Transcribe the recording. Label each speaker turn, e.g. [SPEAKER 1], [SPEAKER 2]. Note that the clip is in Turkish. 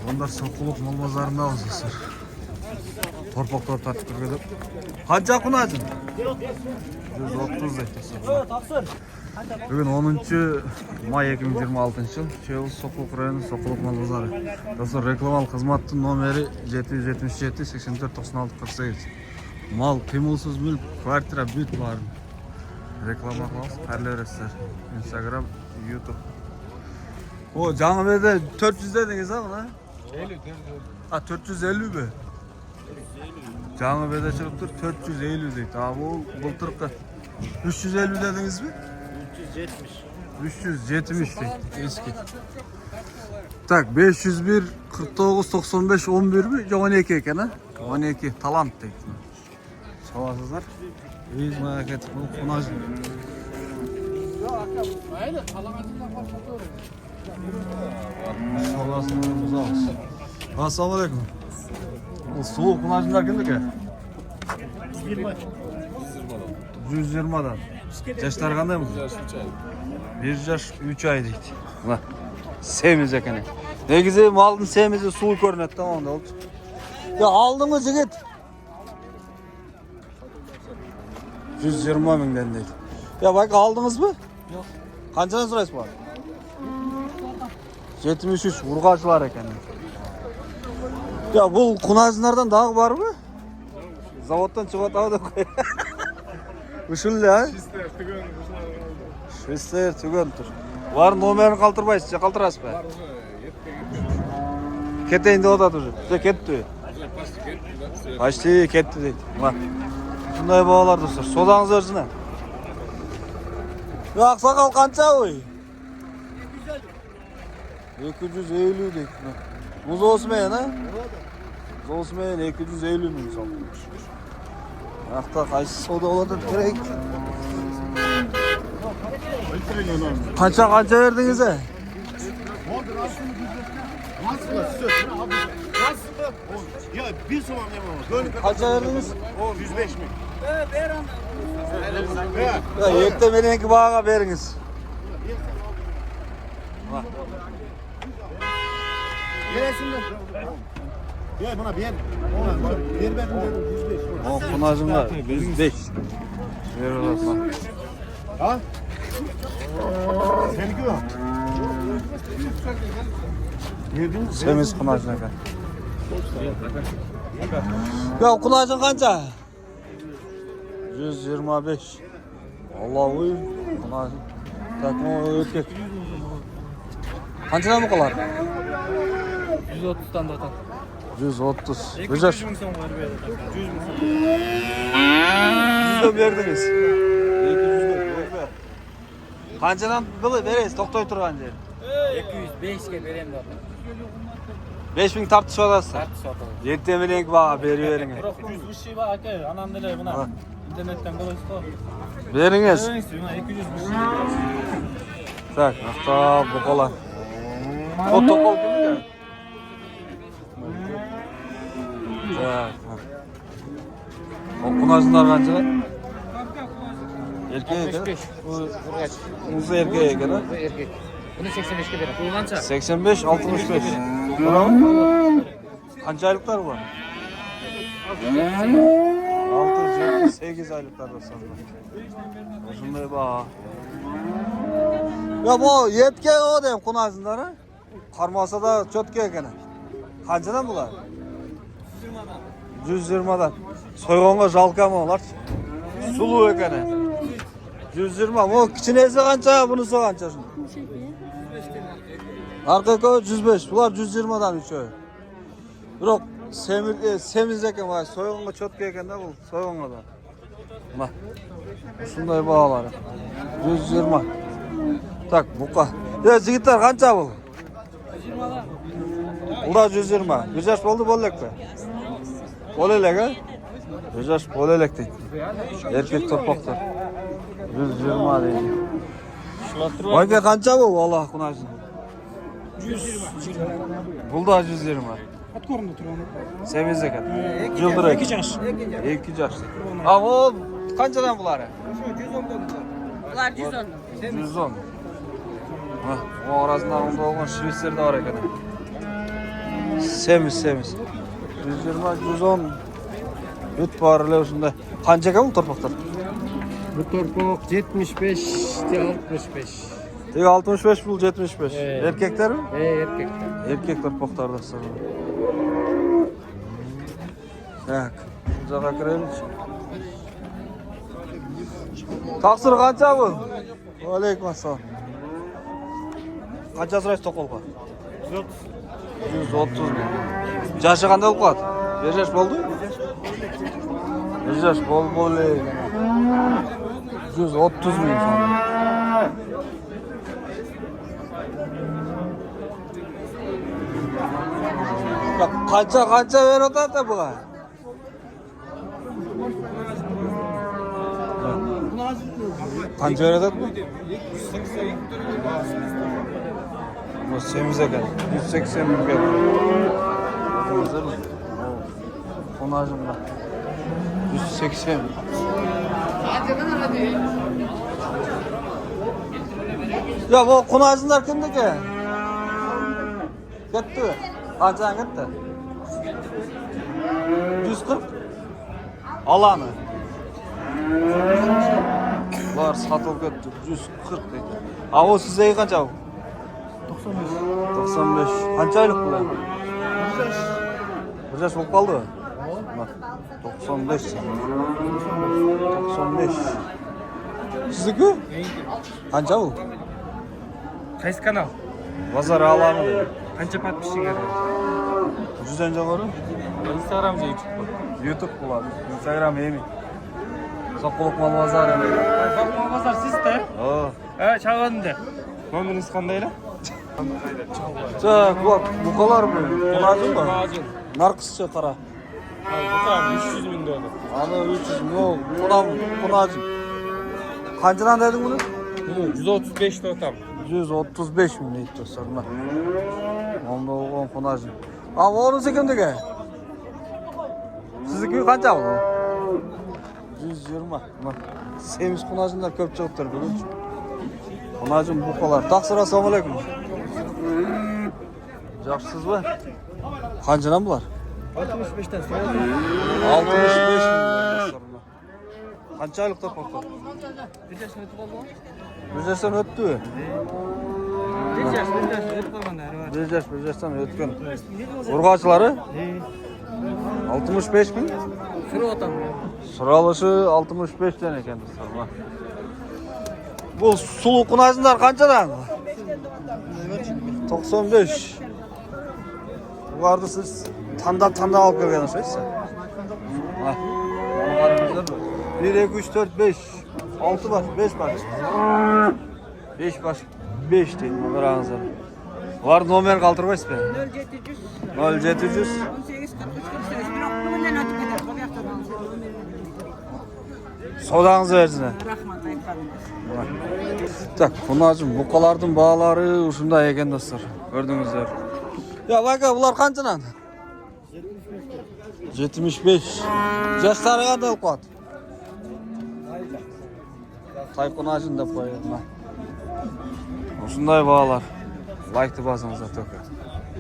[SPEAKER 1] Onlar Sokuluk mal pazarında olsun. Torpaklar tartışıp gelip. Kaça kunacın? 130 deydi. Bugün 10. may 2026 yıl. Çevuz Sokuluk rayonu Sokuluk mal pazarı. Dostlar reklamal hizmetin nomeri 777 84 96 48. Mal, kıymılsız mülk, kvartira, büt var. Reklama kılağız. Hayırlı öğretsinler. Instagram, YouTube. O Canıbey'de 400 dediniz ha buna?
[SPEAKER 2] 50.
[SPEAKER 1] Ha 450 mi? Canıbey'de çıkıp dur 450 deydi. Abi o bulturukta 350 dediniz mi? 370 deydi. Eski. Tak 501 49 95 11 mi? 12 eken ha? 12 talant deydi. Çalasızlar. İyiyiz merak ettik. Bu konaj.
[SPEAKER 2] Aynen, kalanatından başlatıyor.
[SPEAKER 1] Çalasızlar uzak olsun. Assalamu alaikum. O soğuk konajlar kimdi ki? 120'dan. Yaşlar qanday mı? 1 yaş 3 ay deydi. Ulan sevimiz ekene. Negizi malın sevimizi suyu görünedi tamam da oldu. Ya aldın mı jigit? 120 mingden deydi. Ya bak aldınız mı?
[SPEAKER 2] Yok.
[SPEAKER 1] Kançadan sırası var? 73 urgaç var eken. Ya bu kunajlardan daha var mı? Zavoddan çıkıp da koy. Uşul ya. Şister tügön tur. Var nomerini kaldırmayız, kaldırasın be. Keteyinde o da durur. İşte ketti. Açtı ketti deydi. Bak. Şunday bağlar dostlar. Sodanız örsün. Ya aksakal kança oy? 250 deydi. Muz olsmayan ha? Muz olsmayan 250 mi son? Akta kaysı soda oladı direkt. Kança verdiniz he?
[SPEAKER 3] Ya bir soğan yapamaz.
[SPEAKER 1] Kança verdiniz?
[SPEAKER 3] 105 mi?
[SPEAKER 1] Ya yektemelinki bağa veriniz.
[SPEAKER 3] Neresinden? Ya buna bir yer. Bir ben 105.
[SPEAKER 1] O kunacım var 105. Ver olasın.
[SPEAKER 3] Ha? Seninki o.
[SPEAKER 1] Semiz kunacına gel. Ya kunacın kança? 125. Allah uy. Kunacın. Takma ökek. Kançadan mı kalar?
[SPEAKER 2] 130'dan da atan.
[SPEAKER 1] 130. Güzel.
[SPEAKER 2] 100 bin son var böyle. 100 bin son.
[SPEAKER 1] 100 de verdiniz. 200 de. Kançadan kılı veririz. Doktor turgan yer.
[SPEAKER 2] 205'ke vereyim de.
[SPEAKER 1] 5000 tartış odası.
[SPEAKER 2] Tartış atalım.
[SPEAKER 1] 7 milyon bana veriverin.
[SPEAKER 2] Bırak 100 bir şey var ki. Anam dile
[SPEAKER 1] Ha.
[SPEAKER 2] buna. İnternetten görüyorsun.
[SPEAKER 1] Veriniz.
[SPEAKER 2] Veriniz buna 200 bir şey.
[SPEAKER 1] Tak, hatta bu kolay. O topal kimi ya? Tak. O kunajlar kançalar? Erkeğe kadar?
[SPEAKER 2] 65. Urgaç.
[SPEAKER 1] Muzu erkeğe kadar?
[SPEAKER 2] Bu erkek. Bunu 85'ke verin. Kullança.
[SPEAKER 1] 85, 65. Bravo. Kaç aylıklar var? 6, 8 aylıklar da sanırım. Uzunluğu bak. Ya bu yetke o deyim kunajlar ha? Karmasa da çötke ekene. Kaçadan bular? 120'dan. Soyğonga jalka mı olar? Sulu ekene. 120. O kiçinesi kança, bunu kança şimdi. Arka koy 105. Bular 120'dan üçü. Yok semiz eken var. Soyğonga çötke eken de bu. Soyğonga da. Bak. Şunday bağları. 120. Tak buka. Ya zigitler kança bu?
[SPEAKER 2] 120'dan.
[SPEAKER 1] Bu da 120. Güzel oldu bollek be. Bolelek ha? Güzel bolelek değil. Erkek torpaklar. 120 değil. Vay be kança bu Allah kunajın.
[SPEAKER 2] 120.
[SPEAKER 1] Bu da 120.
[SPEAKER 2] At korunda tur onu.
[SPEAKER 1] Semizlik et. Yıldırık.
[SPEAKER 2] 2 yaş.
[SPEAKER 1] 2 yaş. Aa o kançadan bunlar?
[SPEAKER 4] Bunlar 110.
[SPEAKER 1] 110. Ha, o arasında onda olgan şivistler de var ekan. Semiz. 120, 110. Üt var öyle şunda. Kanca ekan bu torpaklar?
[SPEAKER 3] Bu torpak 75 65.
[SPEAKER 1] Tek 65 bul 75.
[SPEAKER 3] Evet.
[SPEAKER 1] Erkekler mi?
[SPEAKER 3] Erkek.
[SPEAKER 1] Erkek torpaklar da sana. Tak. Buzağa kireylik. Taksir kança bu? Aleyküm assalam. Kança sırayız tokolga? 130 bin. Jaşı qanday bolub qoladi? 1 yaş boldu? 1 yaş bol. 130 bin sonra. Ya kança ver otadı buğa? Kança ver otadı mı? Bu semiz ekan. 180 bin ekan. Hazır mı? Konajımda. 180. Ya bu konajınlar kimdeki? Gitti. Kaçan gitti? 140. Alanı. Var satılıp gitti. 140 deydi. O size kança bu? 95. Kança aylık bu? 1 yaş bolup kaldı. 95. 95. Sizdeki? Kança bu?
[SPEAKER 2] Qaysi kanal?
[SPEAKER 1] Bazar alanı dedi.
[SPEAKER 2] Qancha подписчиктер?
[SPEAKER 1] 100 önce var.
[SPEAKER 2] Instagram же YouTube.
[SPEAKER 1] YouTube bular. Instagram emi. Soquluq mal bazar emi.
[SPEAKER 2] Soquluq bozor sizda?
[SPEAKER 1] Ha.
[SPEAKER 2] Chavanda. Nomeringiz qanday ela?
[SPEAKER 1] Çak bak bu kadar mı? Konajın mı?
[SPEAKER 2] Konajın.
[SPEAKER 1] Narkısça qara.
[SPEAKER 2] Bu kadar 300 bin dolar.
[SPEAKER 1] Ana 300 milyon. Konajın. Kaçıran dedin bunu?
[SPEAKER 2] 135 totam.
[SPEAKER 1] 135 milyon dostlarım. Onda o konajın. Ama onun kimdeki? Sizdeki kança bu? 120. Bak. Semiz konajınlar köp çıkıptır bugün. Konajın bu kadar. Taksir assalamu alaykum. Yaxşısınız mı? Kancadan bular?
[SPEAKER 3] 65'ten sonra
[SPEAKER 1] 65 milyon. Kança aylık torpaklar?
[SPEAKER 2] 1 yaşını ötüp oldu mu?
[SPEAKER 1] 1 yaştan öttü.
[SPEAKER 2] 1 yaşını ötüp olganlar var.
[SPEAKER 1] 1 yaştan ötken. Urgaçları? 65 bin.
[SPEAKER 2] Şunu otam ya.
[SPEAKER 1] Sıralışı 65 tane ekan dostlarım. Bu sulu kunajınlar kançadan? 95. Bu arada siz tanda alıp gelgenisiniz. Ha. 1, 2, 3, 4, 5. 6 baş, 5 baş. 5 baş, 5 deyin. Onlar ağızlar. Var nomer kaldırmayız be.
[SPEAKER 4] 0700
[SPEAKER 1] 0700
[SPEAKER 4] 18 43 48 bir aklımdan ötüp eder. Bu yaktadan.
[SPEAKER 1] Sodanızı versin.
[SPEAKER 4] Rahmat ayıplarınız.
[SPEAKER 1] Tak, bunacım bukalardın bağları uşunday eken dostlar. Gördüңүздөр. Ya baka bular kançadan? 75. Yaşları qanday bolуп калат? Tayfunacın da koyalım. Uşunday bağlar. Like'ты басыңыздар только.